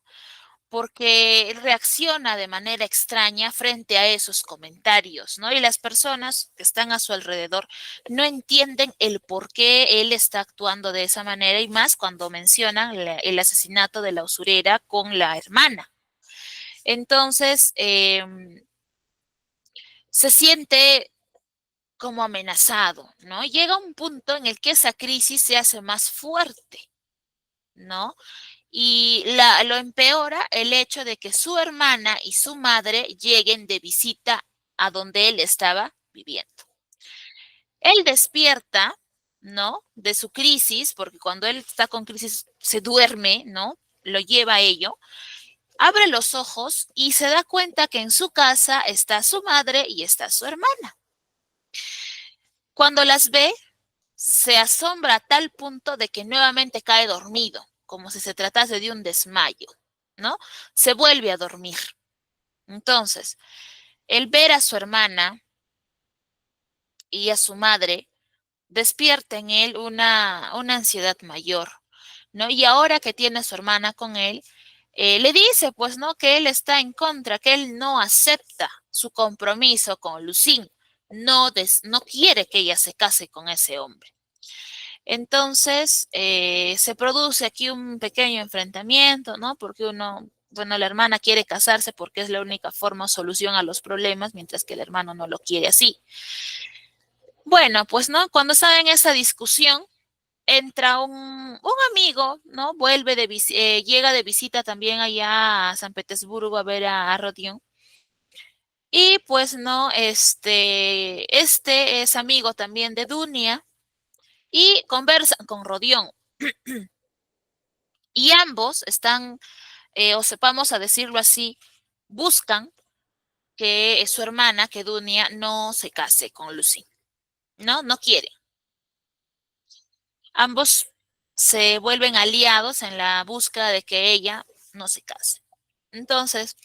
Porque él reacciona de manera extraña frente a esos comentarios, ¿no? Y las personas que están a su alrededor no entienden el por qué él está actuando de esa manera y más cuando mencionan el asesinato de la usurera con la hermana. Entonces, se siente como amenazado, ¿no? Llega un punto en el que esa crisis se hace más fuerte, ¿no? Y lo empeora el hecho de que su hermana y su madre lleguen de visita a donde él estaba viviendo. Él despierta, ¿no? De su crisis, porque cuando él está con crisis se duerme, ¿no? Lo lleva a ello. Abre los ojos y se da cuenta que en su casa está su madre y está su hermana. Cuando las ve, se asombra a tal punto de que nuevamente cae dormido, como si se tratase de un desmayo, ¿no? Se vuelve a dormir. Entonces, el ver a su hermana y a su madre despierta en él una ansiedad mayor, ¿no? Y ahora que tiene a su hermana con él, le dice, pues, ¿no? Que él está en contra, que él no acepta su compromiso con Lucín, no quiere que ella se case con ese hombre. Entonces, se produce aquí un pequeño enfrentamiento, ¿no? Porque bueno, la hermana quiere casarse porque es la única forma o solución a los problemas, mientras que el hermano no lo quiere así. Bueno, pues, ¿no? Cuando están en esa discusión, entra un amigo, ¿no? Llega de visita también allá a San Petersburgo a ver a Rodion. Y pues, ¿no? Este es amigo también de Dunia y conversan con Rodion. Y ambos están, o sepamos a decirlo así, buscan que su hermana, que Dunia, no se case con Lucy. ¿No? No quiere. Ambos se vuelven aliados en la búsqueda de que ella no se case. Entonces,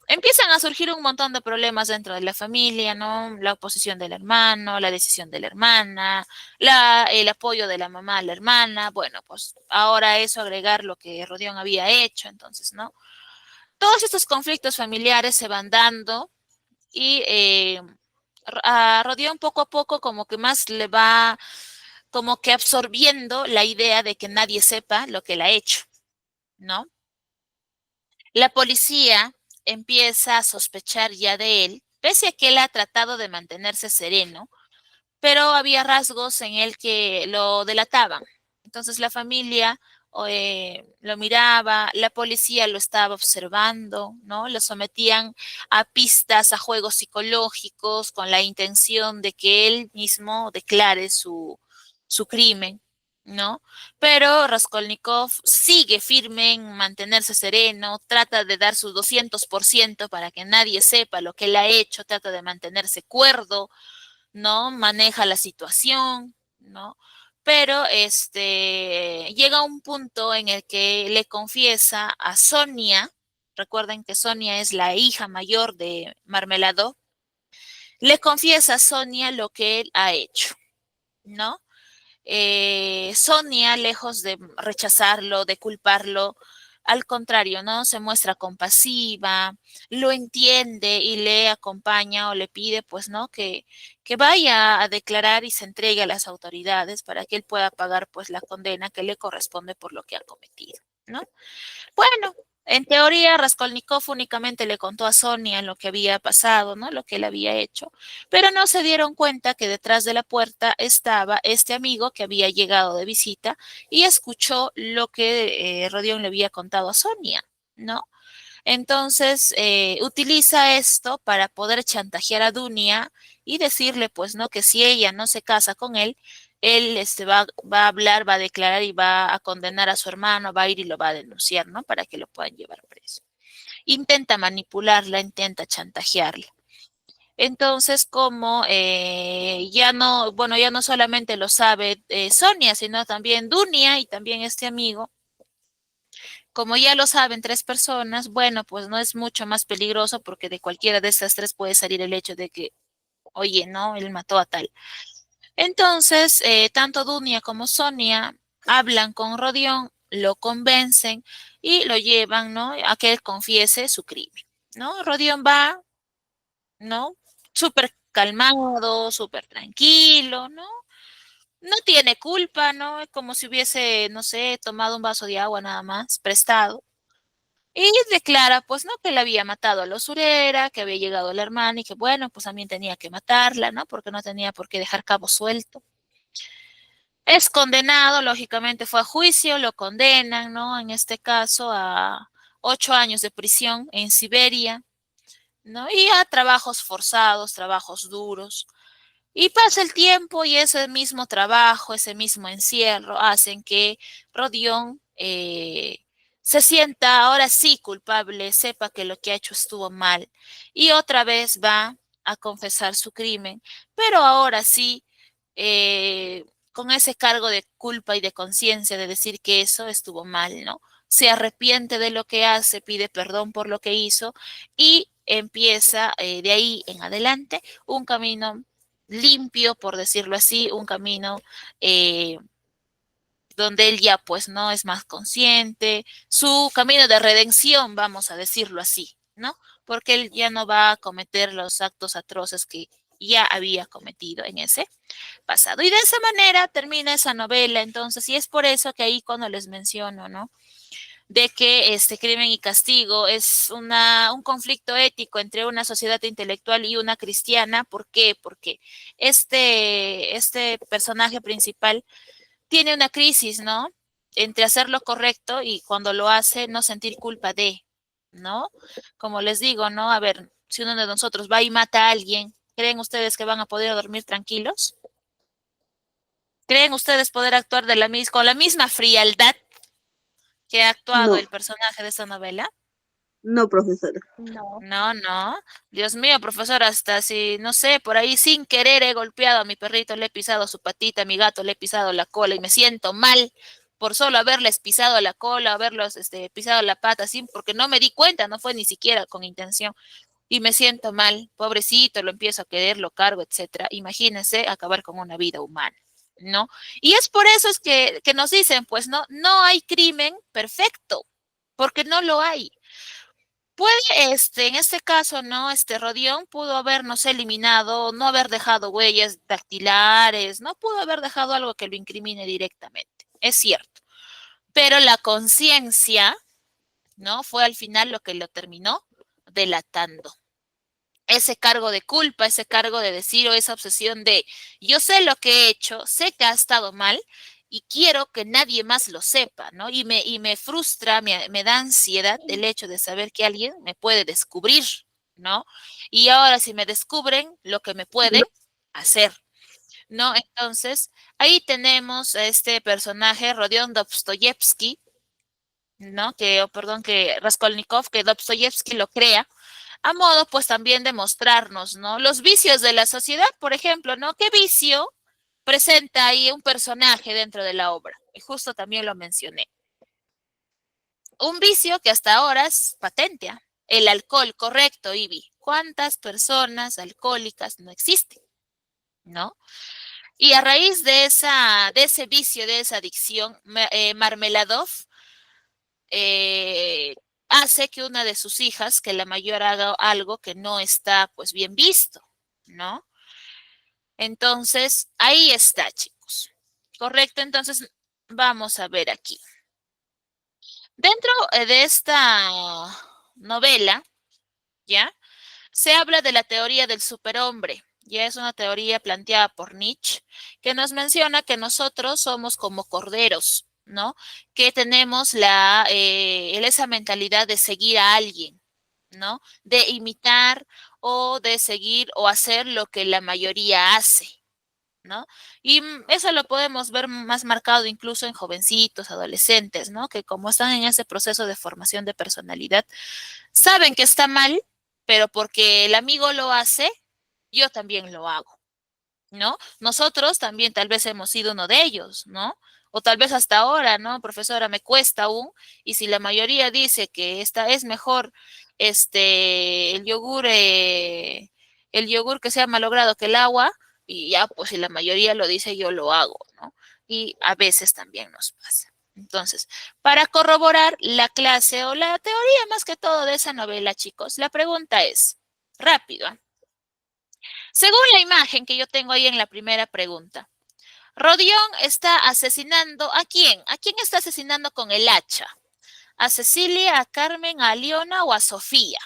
empiezan a surgir un montón de problemas dentro de la familia, ¿no? La oposición del hermano, la decisión de la hermana, el apoyo de la mamá a la hermana. Bueno, pues ahora eso agregar lo que Rodión había hecho, entonces, ¿no? Todos estos conflictos familiares se van dando y a Rodión poco a poco como que más le va como que absorbiendo la idea de que nadie sepa lo que él ha hecho, ¿no? La policía empieza a sospechar ya de él, pese a que él ha tratado de mantenerse sereno, pero había rasgos en él que lo delataban. Entonces la familia lo miraba, la policía lo estaba observando, ¿no? Lo sometían a pistas, a juegos psicológicos con la intención de que él mismo declare su crimen, ¿no? Pero Raskolnikov sigue firme en mantenerse sereno, trata de dar su 200% para que nadie sepa lo que él ha hecho, trata de mantenerse cuerdo, ¿no? Maneja la situación, ¿no? Pero llega un punto en el que le confiesa a Sonia, recuerden que Sonia es la hija mayor de Marmelado, le confiesa a Sonia lo que él ha hecho, ¿no? Sonia, lejos de rechazarlo, de culparlo, al contrario, ¿no? Se muestra compasiva, lo entiende y le acompaña o le pide, pues, ¿no? Que vaya a declarar y se entregue a las autoridades para que él pueda pagar, pues, la condena que le corresponde por lo que ha cometido, ¿no? Bueno, en teoría, Raskolnikov únicamente le contó a Sonia lo que había pasado, ¿no? Lo que él había hecho, pero no se dieron cuenta que detrás de la puerta estaba este amigo que había llegado de visita y escuchó lo que Rodion le había contado a Sonia, ¿no? Entonces, utiliza esto para poder chantajear a Dunia y decirle, pues, ¿no? Que si ella no se casa con él va a hablar, va a declarar y va a condenar a su hermano, va a ir y lo va a denunciar, ¿no? Para que lo puedan llevar preso. Intenta manipularla, intenta chantajearla. Entonces, como ya no, bueno, ya no solamente lo sabe Sonia, sino también Dunia y también este amigo, como ya lo saben tres personas, bueno, pues no es mucho más peligroso porque de cualquiera de estas tres puede salir el hecho de que, oye, no, él mató a tal. Entonces, tanto Dunia como Sonia hablan con Rodión, lo convencen y lo llevan, ¿no? A que él confiese su crimen, ¿no? Rodión va, ¿no? Súper calmado, súper tranquilo, ¿no? No tiene culpa, ¿no? Es como si hubiese, no sé, tomado un vaso de agua nada más, prestado. Y declara, pues, ¿no? Que le había matado a la usurera, que había llegado la hermana y que, bueno, pues también tenía que matarla, ¿no? Porque no tenía por qué dejar cabo suelto. Es condenado, lógicamente fue a juicio, lo condenan, ¿no? En este caso a 8 años de prisión en Siberia, ¿no? Y a trabajos forzados, trabajos duros. Y pasa el tiempo y ese mismo trabajo, ese mismo encierro hacen que Rodión se sienta ahora sí culpable, sepa que lo que ha hecho estuvo mal y otra vez va a confesar su crimen, pero ahora sí con ese cargo de culpa y de conciencia de decir que eso estuvo mal, ¿no? Se arrepiente de lo que hace, pide perdón por lo que hizo y empieza de ahí en adelante un camino limpio, por decirlo así, un camino donde él ya pues no es más consciente, su camino de redención, vamos a decirlo así, ¿no? Porque él ya no va a cometer los actos atroces que ya había cometido en ese pasado. Y de esa manera termina esa novela, entonces, y es por eso que ahí cuando les menciono, ¿no? De que este crimen y castigo es un conflicto ético entre una sociedad intelectual y una cristiana. ¿Por qué? Porque este personaje principal tiene una crisis, ¿no? Entre hacer lo correcto y cuando lo hace no sentir culpa de, ¿no? Como les digo, ¿no? A ver, si uno de nosotros va y mata a alguien, ¿creen ustedes que van a poder dormir tranquilos? ¿Creen ustedes poder actuar con la misma frialdad que ha actuado No, el personaje de esta novela? no, profesora. No. No, no. Dios mío, profesor, hasta si, no sé, por ahí sin querer he golpeado a mi perrito, le he pisado su patita, a mi gato le he pisado la cola y me siento mal por solo haberles pisado la cola, haberlos pisado la pata, así, porque no me di cuenta, no fue ni siquiera con intención. Y me siento mal, pobrecito, lo empiezo a querer, lo cargo, etcétera. Imagínense acabar con una vida humana, ¿no? Y es por eso es que nos dicen, pues no, no hay crimen perfecto, porque no lo hay. Puede, en este caso, ¿no? Rodión pudo habernos eliminado, no haber dejado huellas dactilares, no pudo haber dejado algo que lo incrimine directamente, es cierto. Pero la conciencia, ¿no? Fue al final lo que lo terminó delatando. Ese cargo de culpa, ese cargo de decir o esa obsesión de yo sé lo que he hecho, sé que ha estado mal y quiero que nadie más lo sepa, ¿no? Y me frustra, me da ansiedad el hecho de saber que alguien me puede descubrir, ¿no? Y ahora si me descubren, lo que me pueden hacer, ¿no? Entonces, ahí tenemos a este personaje, Rodion Dostoyevsky, ¿no? Perdón, que Raskolnikov, que Dostoyevsky lo crea a modo pues también de mostrarnos, ¿no? Los vicios de la sociedad, por ejemplo, ¿no? ¿Qué vicio presenta ahí un personaje dentro de la obra? Y justo también lo mencioné. Un vicio que hasta ahora es patente, ¿eh? El alcohol, correcto, Ivy. ¿Cuántas personas alcohólicas no existen? ¿No? Y a raíz de ese vicio, de esa adicción, Marmeladov eh, hace que una de sus hijas, que la mayor haga algo que no está pues bien visto, ¿no? Entonces, ahí está, chicos. Correcto, entonces vamos a ver aquí. Dentro de esta novela, ¿ya? Se habla de la teoría del superhombre. Ya es una teoría planteada por Nietzsche, que nos menciona que nosotros somos como corderos, ¿no? Que tenemos esa mentalidad de seguir a alguien, ¿no? De imitar o de seguir o hacer lo que la mayoría hace, ¿no? Y eso lo podemos ver más marcado incluso en jovencitos, adolescentes, ¿no? Que como están en ese proceso de formación de personalidad, saben que está mal, pero porque el amigo lo hace, yo también lo hago, ¿no? Nosotros también tal vez hemos sido uno de ellos, ¿no? O tal vez hasta ahora, ¿no? Profesora, me cuesta aún, y si la mayoría dice que esta es mejor, el yogur que sea malogrado que el agua, y ya, pues si la mayoría lo dice, yo lo hago, ¿no? Y a veces también nos pasa. Entonces, para corroborar la clase o la teoría más que todo de esa novela, chicos, la pregunta es, rápido, ¿eh? Según la imagen que yo tengo ahí en la primera pregunta, Rodión está asesinando ¿a quién? ¿A quién está asesinando con el hacha? ¿A Cecilia, a Carmen, a Leona o a Sofía?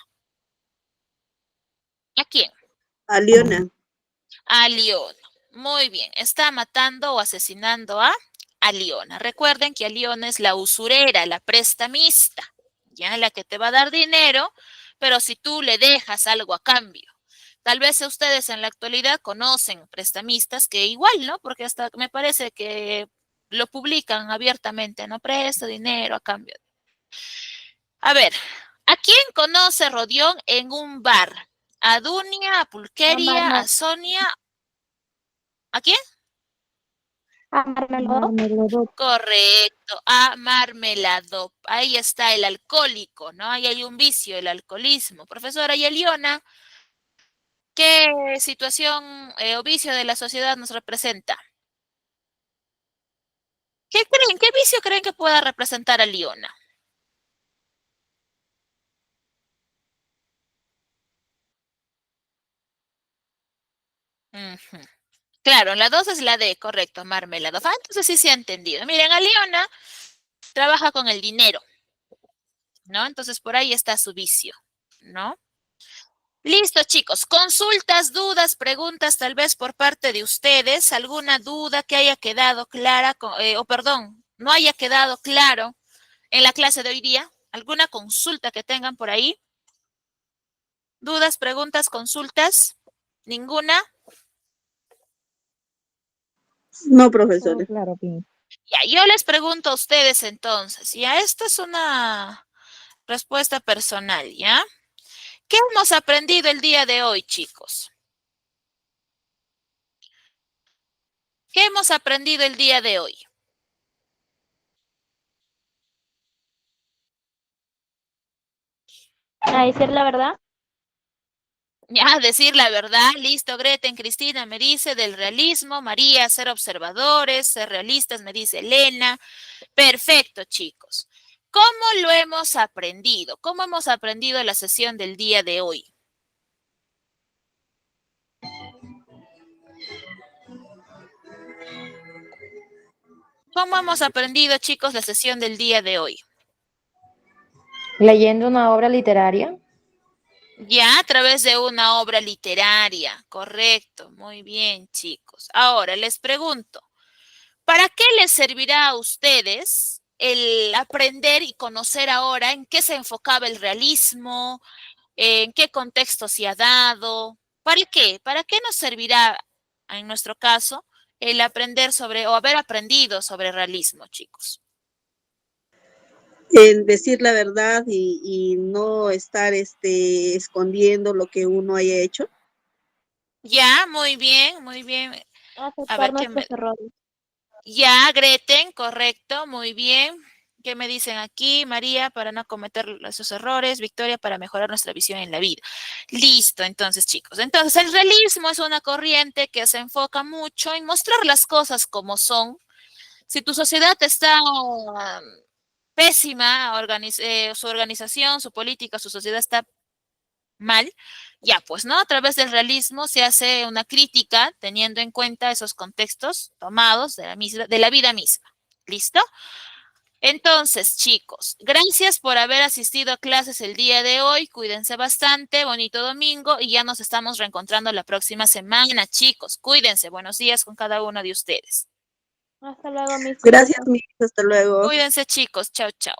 ¿A quién? A Leona. A Leona. Muy bien, está matando o asesinando a Leona. Recuerden que a Leona es la usurera, la prestamista, ya la que te va a dar dinero, pero si tú le dejas algo a cambio. Tal vez ustedes en la actualidad conocen prestamistas que igual, ¿no? Porque hasta me parece que lo publican abiertamente, ¿no? Presta dinero a cambio. A ver, ¿a quién conoce Rodión en un bar? ¿A Dunia, a Pulqueria, a Sonia? ¿A quién? A Marmelador. Correcto, a Marmelado. Ahí está el alcohólico, ¿no? Ahí hay un vicio, el alcoholismo. Profesora Yeliona, ¿qué situación o vicio de la sociedad nos representa? ¿Qué creen? ¿Qué vicio creen que pueda representar a Liona? Ujú. Claro, la 2 es la D, correcto, marmelado. Ah, entonces sí se ha entendido. Miren, a Liona trabaja con el dinero, ¿no? Entonces por ahí está su vicio, ¿no? Listo, chicos. Consultas, dudas, preguntas tal vez por parte de ustedes. ¿Alguna duda que haya quedado clara, o perdón, no haya quedado claro en la clase de hoy día? ¿Alguna consulta que tengan por ahí? ¿Dudas, preguntas, consultas? ¿Ninguna? No, Todo profesora. claro, bien. Ya, yo les pregunto a ustedes entonces, ya, esta es una respuesta personal, ¿ya? ¿Qué hemos aprendido el día de hoy, chicos? ¿Qué hemos aprendido el día de hoy? A decir la verdad. Ya, decir la verdad, listo, Greten, Cristina me dice del realismo, María, ser observadores, ser realistas, me dice Elena. Perfecto, chicos. ¿Cómo lo hemos aprendido? ¿Cómo hemos aprendido la sesión del día de hoy? ¿Cómo hemos aprendido, chicos, la sesión del día de hoy? Leyendo una obra literaria. Ya a través de una obra literaria, correcto, muy bien, chicos. Ahora les pregunto, ¿para qué les servirá a ustedes el aprender y conocer ahora en qué se enfocaba el realismo, en qué contexto se ha dado? ¿Para qué? ¿Para qué nos servirá, en nuestro caso, el aprender sobre o haber aprendido sobre realismo, chicos? En decir la verdad y no estar escondiendo lo que uno haya hecho. Ya, muy bien, muy bien. A Aceptar ver, ¿qué me... nuestros errores. Ya, Greten, correcto, muy bien. ¿Qué me dicen aquí? María, para no cometer esos errores. Victoria, para mejorar nuestra visión en la vida. Listo, entonces, chicos. Entonces, el realismo es una corriente que se enfoca mucho en mostrar las cosas como son. Si tu sociedad está pésima, su organización, su política, su sociedad está mal, ya pues, ¿no? A través del realismo se hace una crítica teniendo en cuenta esos contextos tomados de la vida misma. ¿Listo? Entonces, chicos, gracias por haber asistido a clases el día de hoy. Cuídense bastante, bonito domingo y ya nos estamos reencontrando la próxima semana, chicos. Cuídense, buenos días con cada uno de ustedes. Hasta luego, mis Gracias, Miss. Hasta luego. Cuídense, chicos. Chao, chao.